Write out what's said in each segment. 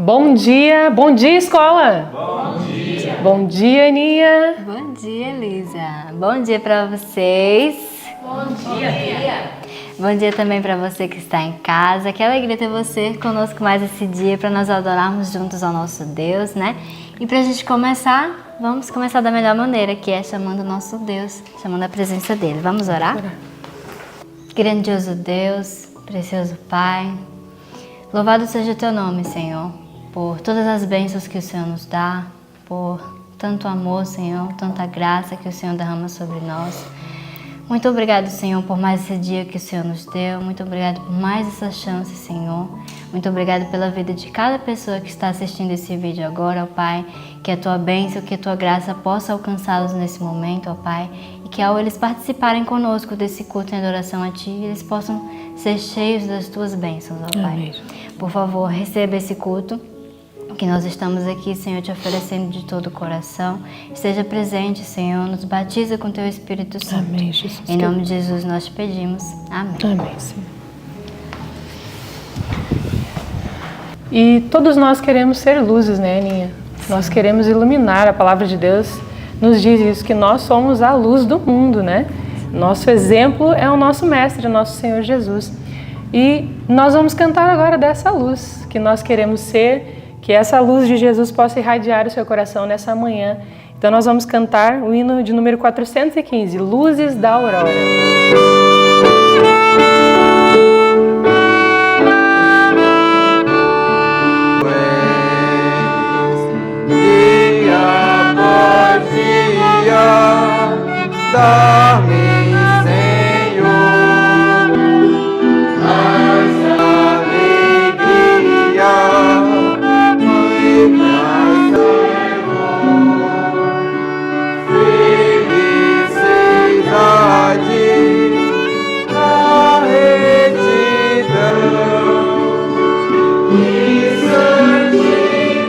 Bom dia escola! Bom dia! Bom dia, Aninha! Bom dia, Elisa! Bom dia para vocês! Bom dia! Bom dia também para você que está em casa. Que alegria ter você conosco mais esse dia para nós adorarmos juntos ao nosso Deus, né? E para a gente começar, vamos começar da melhor maneira, que é chamando o nosso Deus, chamando a presença dele. Vamos orar? Grandioso Deus, precioso Pai, louvado seja o teu nome, Senhor, por todas as bênçãos que o Senhor nos dá, por tanto amor, Senhor, tanta graça que o Senhor derrama sobre nós. Muito obrigado, Senhor, por mais esse dia que o Senhor nos deu. Muito obrigado por mais essa chance, Senhor. Muito obrigado pela vida de cada pessoa que está assistindo esse vídeo agora, ó Pai. Que a Tua bênção, que a Tua graça possa alcançá-los nesse momento, ó Pai. E que ao eles participarem conosco desse culto em adoração a Ti, eles possam ser cheios das Tuas bênçãos, ó Pai. Amém. Por favor, receba esse culto que nós estamos aqui, Senhor, te oferecendo de todo o coração. Esteja presente, Senhor, nos batiza com Teu Espírito Santo. Amém, Jesus. Em nome de Jesus nós te pedimos. Amém. Amém, Senhor. E todos nós queremos ser luzes, né, Aninha? Nós queremos iluminar. A palavra de Deus nos diz isso, que nós somos a luz do mundo, né? Nosso exemplo é o nosso Mestre, o nosso Senhor Jesus. E nós vamos cantar agora dessa luz que nós queremos ser, que essa luz de Jesus possa irradiar o seu coração nessa manhã. Então nós vamos cantar o hino de número 415, Luzes da Aurora. Dia após dia, dá-me, Senhor, mais alegria e mais amor, felicidade na retidão e santidade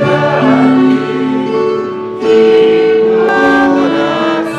de coração.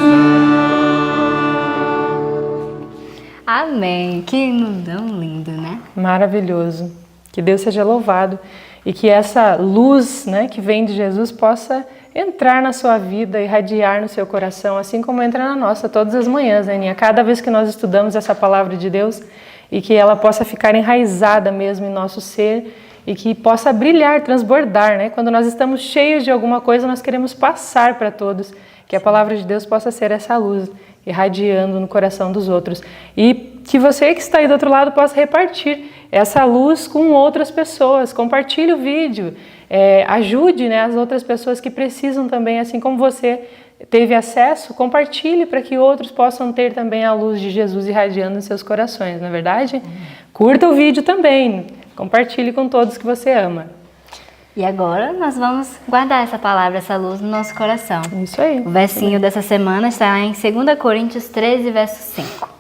Amém. Que hino tão lindo, né? Maravilhoso. Que Deus seja louvado e que essa luz, né, que vem de Jesus possa entrar na sua vida, irradiar no seu coração, assim como entra na nossa todas as manhãs, né, Aninha? Cada vez que nós estudamos essa palavra de Deus e que ela possa ficar enraizada mesmo em nosso ser e que possa brilhar, transbordar, né? Quando nós estamos cheios de alguma coisa, nós queremos passar para todos, que a palavra de Deus possa ser essa luz, irradiando no coração dos outros. E que você que está aí do outro lado possa repartir essa luz com outras pessoas. Compartilhe o vídeo, ajude, né, as outras pessoas que precisam também, assim como você teve acesso, compartilhe para que outros possam ter também a luz de Jesus irradiando em seus corações, não é verdade? Curta o vídeo também, compartilhe com todos que você ama. E agora nós vamos guardar essa palavra, essa luz no nosso coração. Isso aí. O versinho dessa semana está em 2 Coríntios 13, verso 5.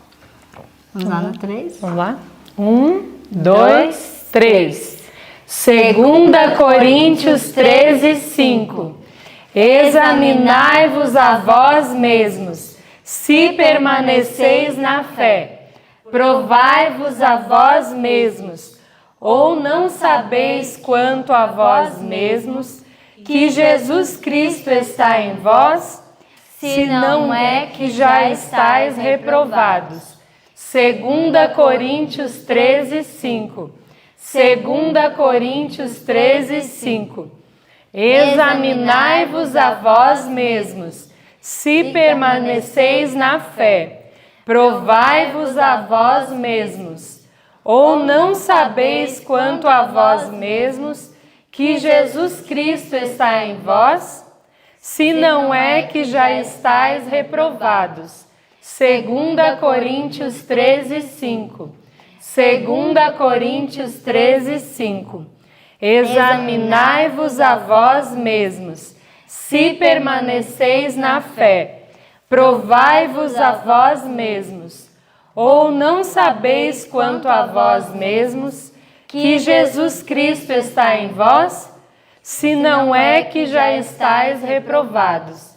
Vamos lá no 3? Vamos lá? 1, 2, 3. 2 Coríntios 13, 5. Examinai-vos a vós mesmos, se permaneceis na fé. Provai-vos a vós mesmos, ou não sabeis quanto a vós mesmos, que Jesus Cristo está em vós, se não é que já estáis reprovados. 2 Coríntios 13, 5. 2 Coríntios 13, 5. Examinai-vos a vós mesmos, se permaneceis na fé. Provai-vos a vós mesmos. Ou não sabeis quanto a vós mesmos, que Jesus Cristo está em vós, se não é que já estáis reprovados. 2 Coríntios 13, 5. 2 Coríntios 13, 5. Examinai-vos a vós mesmos, se permaneceis na fé. Provai-vos a vós mesmos. Ou não sabeis quanto a vós mesmos, que Jesus Cristo está em vós, se não é que já estáis reprovados.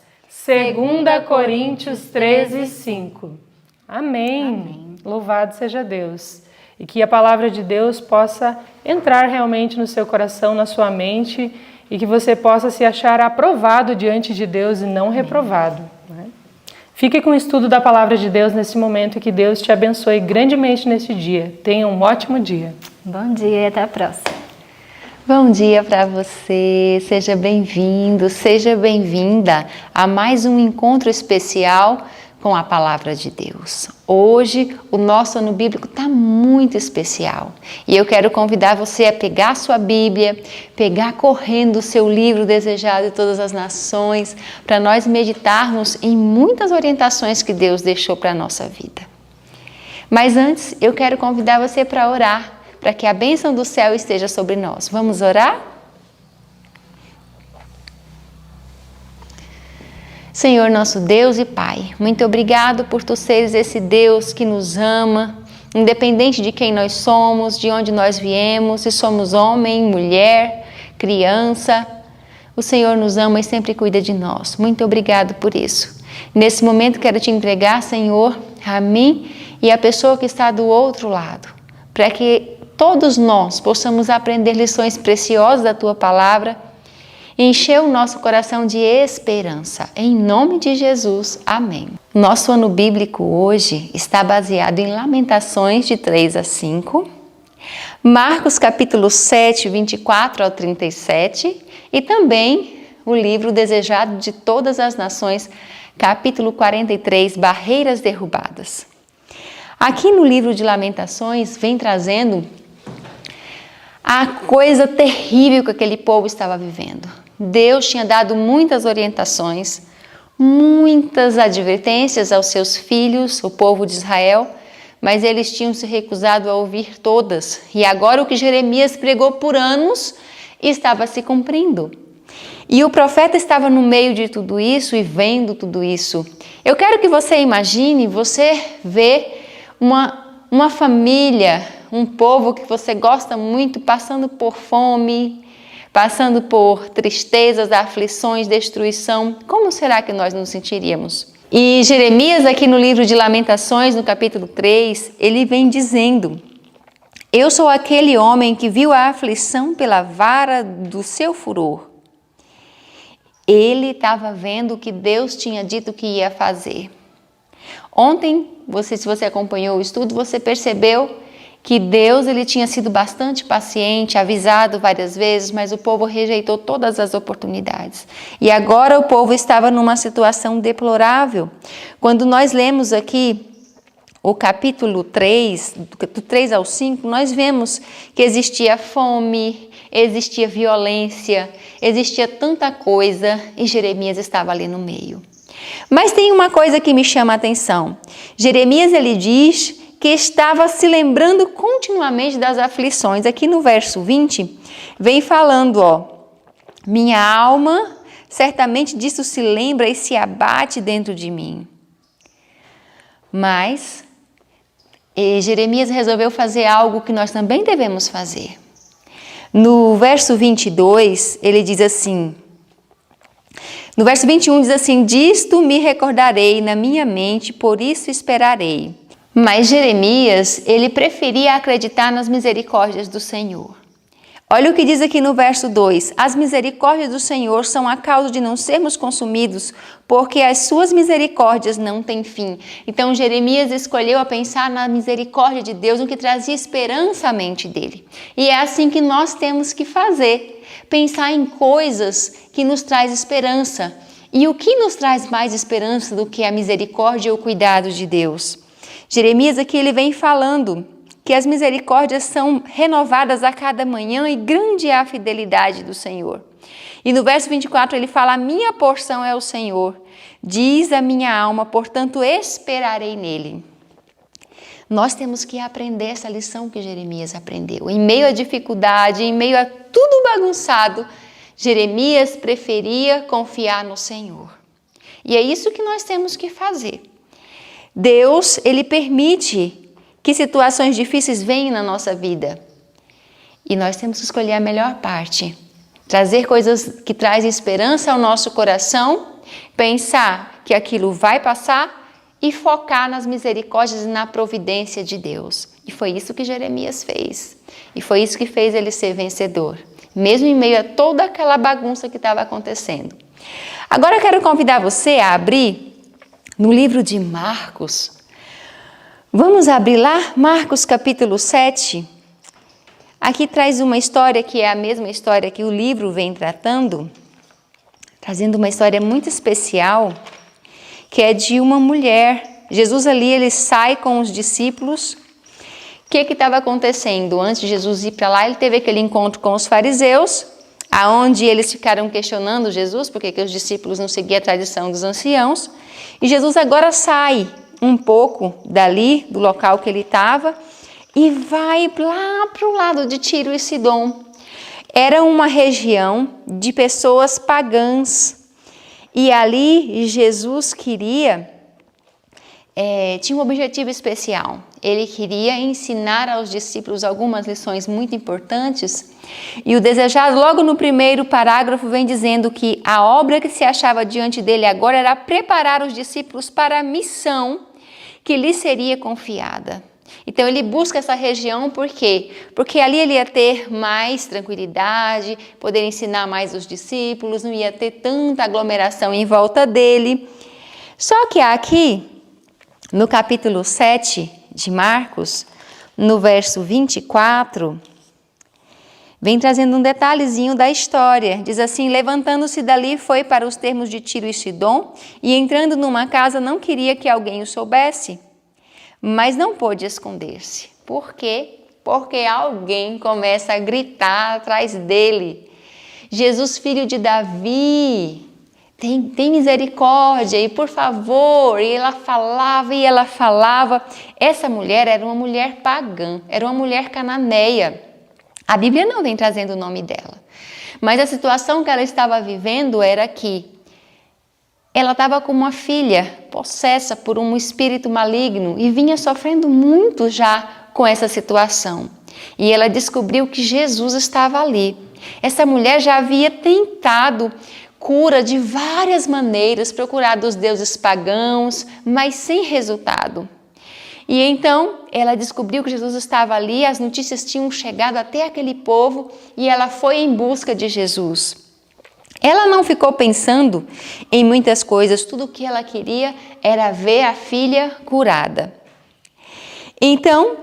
2 Coríntios 13, 5. Amém. Louvado seja Deus. e que a palavra de Deus possa entrar realmente no seu coração, na sua mente, e que você possa se achar aprovado diante de Deus e não reprovado. Né? Fique com o estudo da palavra de Deus nesse momento e que Deus te abençoe grandemente nesse dia. Tenha um ótimo dia. Bom dia e até a próxima. Bom dia para você, seja bem-vindo, seja bem-vinda a mais um encontro especial com a Palavra de Deus. Hoje o nosso ano bíblico está muito especial e eu quero convidar você a pegar a sua Bíblia, pegar correndo o seu livro desejado de todas as nações, para nós meditarmos em muitas orientações que Deus deixou para a nossa vida. Mas antes eu quero convidar você para orar, para que a bênção do céu esteja sobre nós. Vamos orar? Senhor nosso Deus e Pai, muito obrigado por Tu seres esse Deus que nos ama, independente de quem nós somos, de onde nós viemos, se somos homem, mulher, criança, o Senhor nos ama e sempre cuida de nós. Muito obrigado por isso. Nesse momento quero Te entregar, Senhor, a mim e a pessoa que está do outro lado, para que todos nós possamos aprender lições preciosas da Tua Palavra e encher o nosso coração de esperança. Em nome de Jesus, amém. Nosso ano bíblico hoje está baseado em Lamentações de 3 a 5, Marcos capítulo 7, 24 ao 37 e também o livro Desejado de Todas as Nações, capítulo 43, Barreiras Derrubadas. Aqui no livro de Lamentações vem trazendo a coisa terrível que aquele povo estava vivendo. Deus tinha dado muitas orientações, muitas advertências aos seus filhos, o povo de Israel, mas eles tinham se recusado a ouvir todas. E agora o que Jeremias pregou por anos estava se cumprindo. E o profeta estava no meio de tudo isso e vendo tudo isso. Eu quero que você imagine, você vê uma família, um povo que você gosta muito, passando por fome, passando por tristezas, aflições, destruição. Como será que nós nos sentiríamos? E Jeremias, aqui no livro de Lamentações, no capítulo 3, ele vem dizendo: eu sou aquele homem que viu a aflição pela vara do seu furor. Ele estava vendo o que Deus tinha dito que ia fazer. Ontem, se você acompanhou o estudo, você percebeu que Deus ele tinha sido bastante paciente, avisado várias vezes, mas o povo rejeitou todas as oportunidades. E agora o povo estava numa situação deplorável. Quando nós lemos aqui o capítulo 3, do 3 ao 5, nós vemos que existia fome, existia violência, existia tanta coisa e Jeremias estava ali no meio. Mas tem uma coisa que me chama a atenção. Jeremias ele diz que estava se lembrando continuamente das aflições. Aqui no verso 20, vem falando, minha alma certamente disso se lembra e se abate dentro de mim. Mas Jeremias resolveu fazer algo que nós também devemos fazer. No verso 22, ele diz assim, no verso 21 diz assim, disto me recordarei na minha mente, por isso esperarei. Mas Jeremias, ele preferia acreditar nas misericórdias do Senhor. Olha o que diz aqui no verso 2. As misericórdias do Senhor são a causa de não sermos consumidos, porque as suas misericórdias não têm fim. Então Jeremias escolheu a pensar na misericórdia de Deus, no que trazia esperança à mente dele. E é assim que nós temos que fazer. Pensar em coisas que nos traz esperança. E o que nos traz mais esperança do que a misericórdia e o cuidado de Deus? Jeremias aqui ele vem falando que as misericórdias são renovadas a cada manhã e grande é a fidelidade do Senhor. E no verso 24 ele fala, a minha porção é o Senhor, diz a minha alma, portanto esperarei nele. Nós temos que aprender essa lição que Jeremias aprendeu. Em meio à dificuldade, em meio a tudo bagunçado, Jeremias preferia confiar no Senhor. E é isso que nós temos que fazer. Deus, ele permite que situações difíceis venham na nossa vida. E nós temos que escolher a melhor parte. Trazer coisas que trazem esperança ao nosso coração, pensar que aquilo vai passar e focar nas misericórdias e na providência de Deus. E foi isso que Jeremias fez. E foi isso que fez ele ser vencedor, mesmo em meio a toda aquela bagunça que estava acontecendo. Agora eu quero convidar você a abrir no livro de Marcos. Vamos abrir lá, Marcos capítulo 7. Aqui traz uma história que é a mesma história que o livro vem tratando, trazendo uma história muito especial, que é de uma mulher. Jesus ali, ele sai com os discípulos. O que estava acontecendo? Antes de Jesus ir para lá, ele teve aquele encontro com os fariseus, aonde eles ficaram questionando Jesus, porque que os discípulos não seguiam a tradição dos anciãos. E Jesus agora sai um pouco dali, do local que ele estava, e vai lá para o lado de Tiro e Sidom. Era uma região de pessoas pagãs. E ali Jesus queria, tinha um objetivo especial. Ele queria ensinar aos discípulos algumas lições muito importantes. E o desejado, logo no primeiro parágrafo, vem dizendo que a obra que se achava diante dele agora era preparar os discípulos para a missão que lhes seria confiada. Então ele busca essa região por quê? Porque ali ele ia ter mais tranquilidade, poder ensinar mais os discípulos, não ia ter tanta aglomeração em volta dele. Só que aqui, no capítulo 7 de Marcos, no verso 24, vem trazendo um detalhezinho da história. Diz assim: levantando-se dali, foi para os termos de Tiro e Sidom, e entrando numa casa não queria que alguém o soubesse, mas não pôde esconder-se. Por quê? Porque alguém começa a gritar atrás dele: Jesus, filho de Davi, tem misericórdia, e por favor. E ela falava. Essa mulher era uma mulher pagã, era uma mulher cananeia. A Bíblia não vem trazendo o nome dela, mas a situação que ela estava vivendo era que ela estava com uma filha possessa por um espírito maligno e vinha sofrendo muito já com essa situação. E ela descobriu que Jesus estava ali. Essa mulher já havia tentado cura de várias maneiras, procurado os deuses pagãos, mas sem resultado. E então ela descobriu que Jesus estava ali, as notícias tinham chegado até aquele povo e ela foi em busca de Jesus. Ela não ficou pensando em muitas coisas, tudo o que ela queria era ver a filha curada. Então,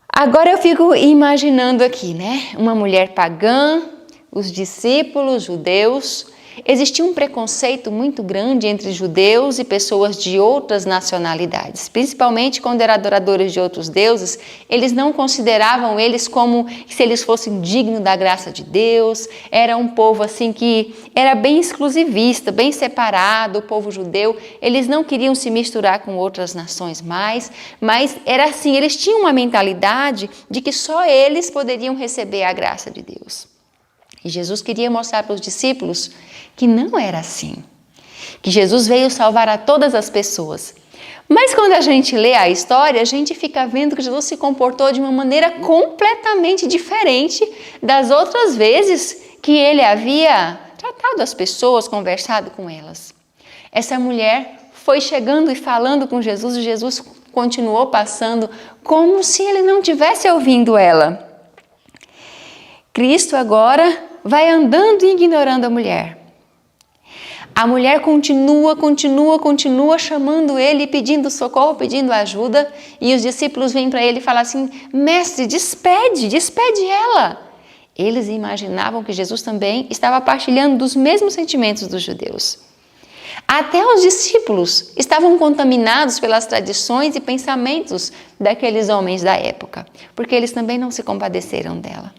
agora eu fico imaginando aqui, né? Uma mulher pagã, os discípulos judeus. Existia um preconceito muito grande entre judeus e pessoas de outras nacionalidades, principalmente quando eram adoradores de outros deuses. Eles não consideravam eles como se eles fossem dignos da graça de Deus. Era um povo assim que era bem exclusivista, bem separado, o povo judeu. Eles não queriam se misturar com outras nações mais, mas era assim, eles tinham uma mentalidade de que só eles poderiam receber a graça de Deus. E Jesus queria mostrar para os discípulos que não era assim, que Jesus veio salvar a todas as pessoas. Mas quando a gente lê a história, a gente fica vendo que Jesus se comportou de uma maneira completamente diferente das outras vezes que ele havia tratado as pessoas, conversado com elas. Essa mulher foi chegando e falando com Jesus, e Jesus continuou passando como se ele não tivesse ouvindo ela. Cristo agora vai andando e ignorando a mulher. A mulher continua chamando ele, pedindo socorro, pedindo ajuda, e os discípulos vêm para ele e falam assim: mestre, despede ela. Eles imaginavam que Jesus também estava partilhando dos mesmos sentimentos dos judeus. Até os discípulos estavam contaminados pelas tradições e pensamentos daqueles homens da época, porque eles também não se compadeceram dela.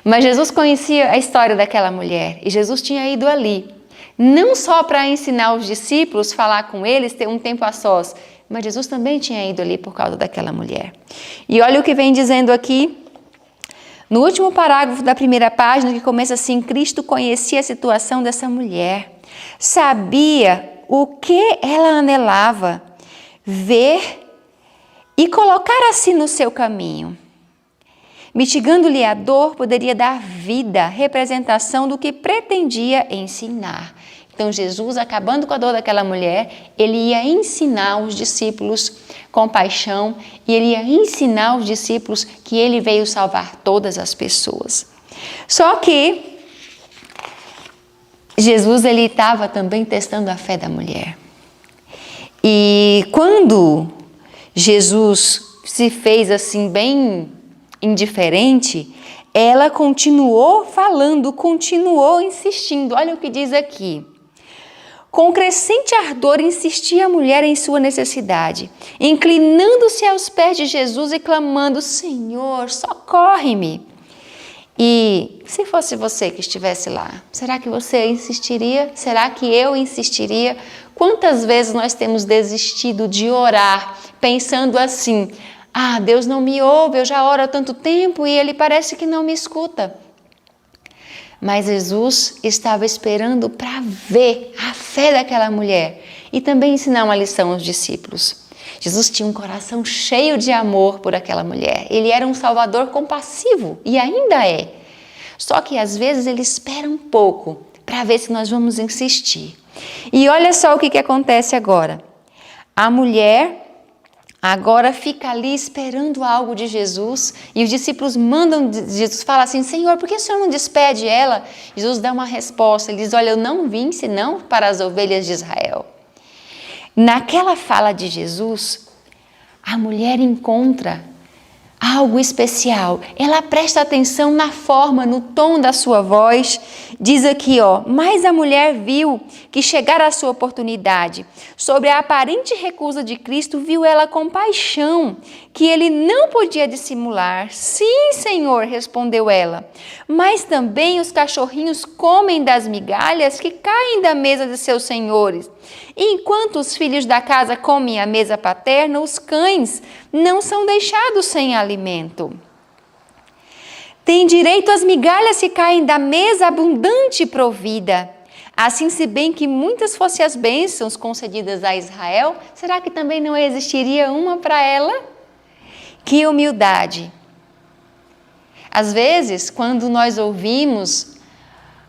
Mas Jesus conhecia a história daquela mulher e Jesus tinha ido ali, não só para ensinar os discípulos, falar com eles, ter um tempo a sós, mas Jesus também tinha ido ali por causa daquela mulher. E olha o que vem dizendo aqui, no último parágrafo da primeira página, que começa assim: Cristo conhecia a situação dessa mulher, sabia o que ela anelava, ver e colocar assim no seu caminho. Mitigando-lhe a dor, poderia dar vida, representação do que pretendia ensinar. Então Jesus, acabando com a dor daquela mulher, ele ia ensinar os discípulos compaixão e ele ia ensinar os discípulos que ele veio salvar todas as pessoas. Só que Jesus, ele estava também testando a fé da mulher. E quando Jesus se fez assim bem indiferente, ela continuou falando, continuou insistindo. Olha o que diz aqui. Com crescente ardor insistia a mulher em sua necessidade, inclinando-se aos pés de Jesus e clamando: Senhor, socorre-me. E se fosse você que estivesse lá, será que você insistiria? Será que eu insistiria? Quantas vezes nós temos desistido de orar, pensando assim: ah, Deus não me ouve, eu já oro há tanto tempo e Ele parece que não me escuta. Mas Jesus estava esperando para ver a fé daquela mulher e também ensinar uma lição aos discípulos. Jesus tinha um coração cheio de amor por aquela mulher. Ele era um salvador compassivo e ainda é. Só que às vezes ele espera um pouco para ver se nós vamos insistir. E olha só o que acontece agora. A mulher agora fica ali esperando algo de Jesus e os discípulos mandam, Jesus fala assim: Senhor, por que o Senhor não despede ela? Jesus dá uma resposta, ele diz: olha, eu não vim senão para as ovelhas de Israel. Naquela fala de Jesus, a mulher encontra algo especial. Ela presta atenção na forma, no tom da sua voz. Diz aqui, mas a mulher viu que chegara a sua oportunidade. Sobre a aparente recusa de Cristo, viu ela compaixão, que ele não podia dissimular. Sim, Senhor, respondeu ela. Mas também os cachorrinhos comem das migalhas que caem da mesa de seus senhores. E enquanto os filhos da casa comem a mesa paterna, os cães não são deixados sem alimento. Tem direito às migalhas que caem da mesa abundante e provida. Assim, se bem que muitas fossem as bênçãos concedidas a Israel, será que também não existiria uma para ela? Que humildade! Às vezes, quando nós ouvimos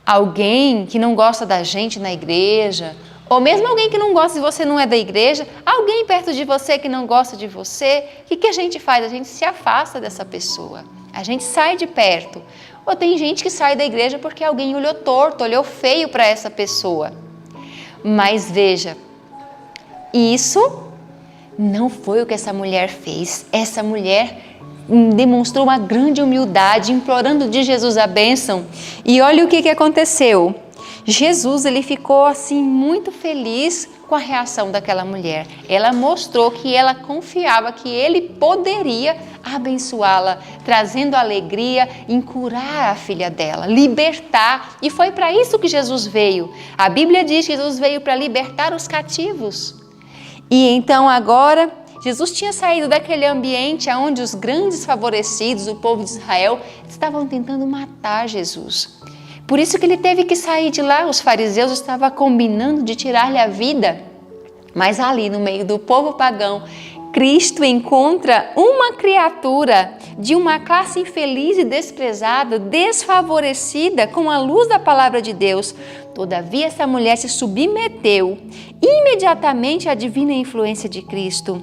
alguém que não gosta da gente na igreja, ou mesmo alguém que não gosta de você, não é da igreja, alguém perto de você que não gosta de você, o que a gente faz? A gente se afasta dessa pessoa, a gente sai de perto. Ou tem gente que sai da igreja porque alguém olhou torto, olhou feio para essa pessoa. Mas veja, isso não foi o que essa mulher fez. Essa mulher demonstrou uma grande humildade, implorando de Jesus a bênção. E olha o que aconteceu. Jesus, ele ficou assim muito feliz com a reação daquela mulher. Ela mostrou que ela confiava que ele poderia abençoá-la, trazendo alegria em curar a filha dela, libertar. E foi para isso que Jesus veio. A Bíblia diz que Jesus veio para libertar os cativos. E então agora, Jesus tinha saído daquele ambiente onde os grandes favorecidos, o povo de Israel, estavam tentando matar Jesus. Por isso que ele teve que sair de lá. Os fariseus estavam combinando de tirar-lhe a vida. Mas ali no meio do povo pagão, Cristo encontra uma criatura de uma classe infeliz e desprezada, desfavorecida com a luz da palavra de Deus. Todavia essa mulher se submeteu imediatamente à divina influência de Cristo.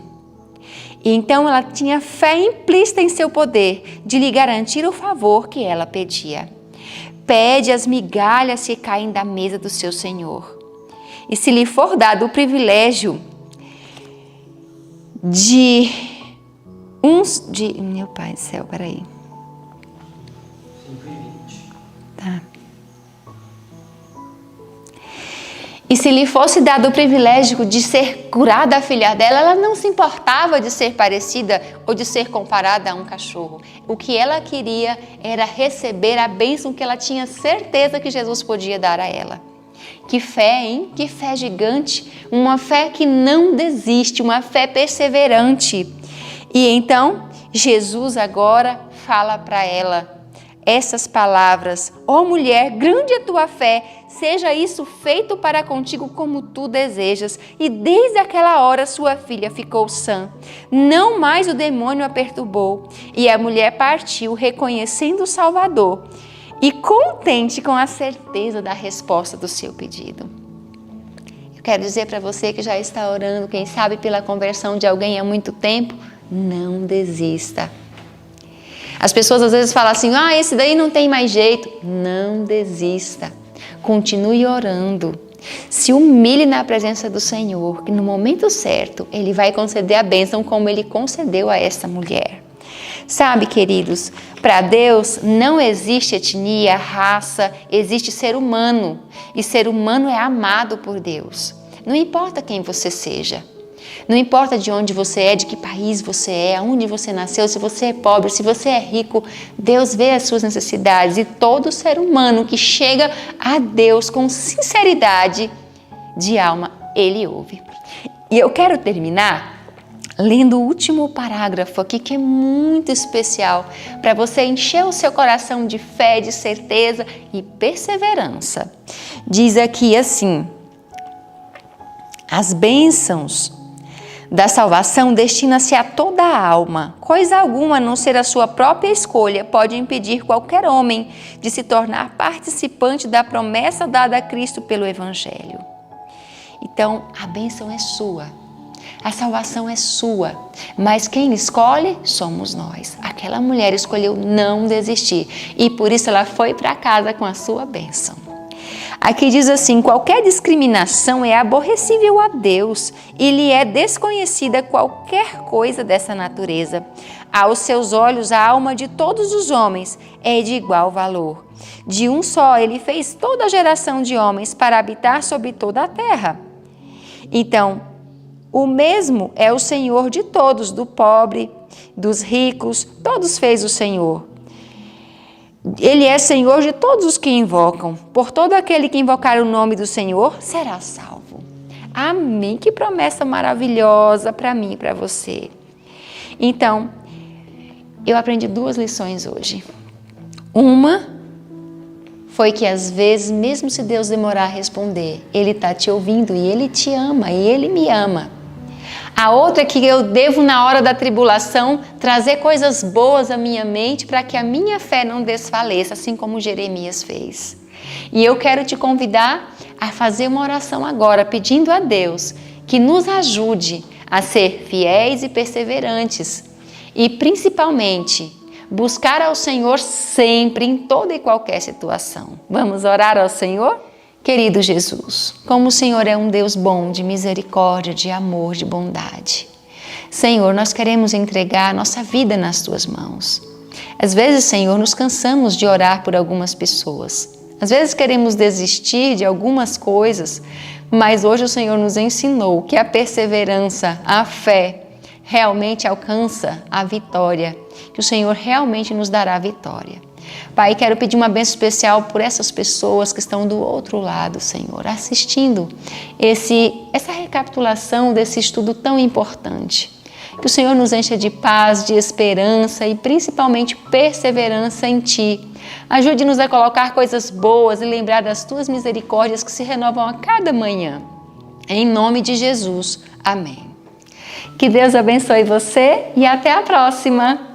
E então ela tinha fé implícita em seu poder de lhe garantir o favor que ela pedia. Pede as migalhas que caem da mesa do seu Senhor. E se lhe for dado o privilégio meu Pai do céu, peraí. 5:20. Tá. E se lhe fosse dado o privilégio de ser curada a filha dela, ela não se importava de ser parecida ou de ser comparada a um cachorro. O que ela queria era receber a bênção que ela tinha certeza que Jesus podia dar a ela. Que fé, hein? Que fé gigante! Uma fé que não desiste, uma fé perseverante. E então, Jesus agora fala para ela essas palavras: ó mulher, grande é a tua fé, seja isso feito para contigo como tu desejas. E desde aquela hora sua filha ficou sã. Não mais o demônio a perturbou. E a mulher partiu reconhecendo o Salvador e contente com a certeza da resposta do seu pedido. Eu quero dizer para você que já está orando, quem sabe pela conversão de alguém há muito tempo, não desista. As pessoas às vezes falam assim, esse daí não tem mais jeito. Não desista. Continue orando. Se humilhe na presença do Senhor, que no momento certo Ele vai conceder a bênção como Ele concedeu a essa mulher. Sabe, queridos, para Deus não existe etnia, raça, existe ser humano. E ser humano é amado por Deus. Não importa quem você seja. Não importa de onde você é, de que país você é, aonde você nasceu, se você é pobre, se você é rico, Deus vê as suas necessidades e todo ser humano que chega a Deus com sinceridade de alma, Ele ouve. E eu quero terminar lendo o último parágrafo aqui, que é muito especial, para você encher o seu coração de fé, de certeza e perseverança. Diz aqui assim: as bênçãos da salvação destina-se a toda a alma. Coisa alguma, a não ser a sua própria escolha, pode impedir qualquer homem de se tornar participante da promessa dada a Cristo pelo Evangelho. Então, a bênção é sua, a salvação é sua, mas quem escolhe somos nós. Aquela mulher escolheu não desistir e por isso ela foi para casa com a sua bênção. Aqui diz assim: qualquer discriminação é aborrecível a Deus e lhe é desconhecida qualquer coisa dessa natureza. Aos seus olhos, a alma de todos os homens é de igual valor. De um só, Ele fez toda a geração de homens para habitar sobre toda a terra. Então, o mesmo é o Senhor de todos, do pobre, dos ricos, todos fez o Senhor. Ele é Senhor de todos os que invocam. Por todo aquele que invocar o nome do Senhor será salvo. Amém. Que promessa maravilhosa para mim e para você. Então, eu aprendi 2 lições hoje. Uma foi que às vezes, mesmo se Deus demorar a responder, Ele está te ouvindo e Ele te ama e Ele me ama. A outra é que eu devo, na hora da tribulação, trazer coisas boas à minha mente para que a minha fé não desfaleça, assim como Jeremias fez. E eu quero te convidar a fazer uma oração agora, pedindo a Deus que nos ajude a ser fiéis e perseverantes. E, principalmente, buscar ao Senhor sempre, em toda e qualquer situação. Vamos orar ao Senhor? Querido Jesus, como o Senhor é um Deus bom, de misericórdia, de amor, de bondade. Senhor, nós queremos entregar nossa vida nas Tuas mãos. Às vezes, Senhor, nos cansamos de orar por algumas pessoas. Às vezes queremos desistir de algumas coisas, mas hoje o Senhor nos ensinou que a perseverança, a fé, realmente alcança a vitória, que o Senhor realmente nos dará a vitória. Pai, quero pedir uma bênção especial por essas pessoas que estão do outro lado, Senhor, assistindo essa recapitulação desse estudo tão importante. Que o Senhor nos encha de paz, de esperança e principalmente perseverança em Ti. Ajude-nos a colocar coisas boas e lembrar das Tuas misericórdias que se renovam a cada manhã. Em nome de Jesus. Amém. Que Deus abençoe você e até a próxima!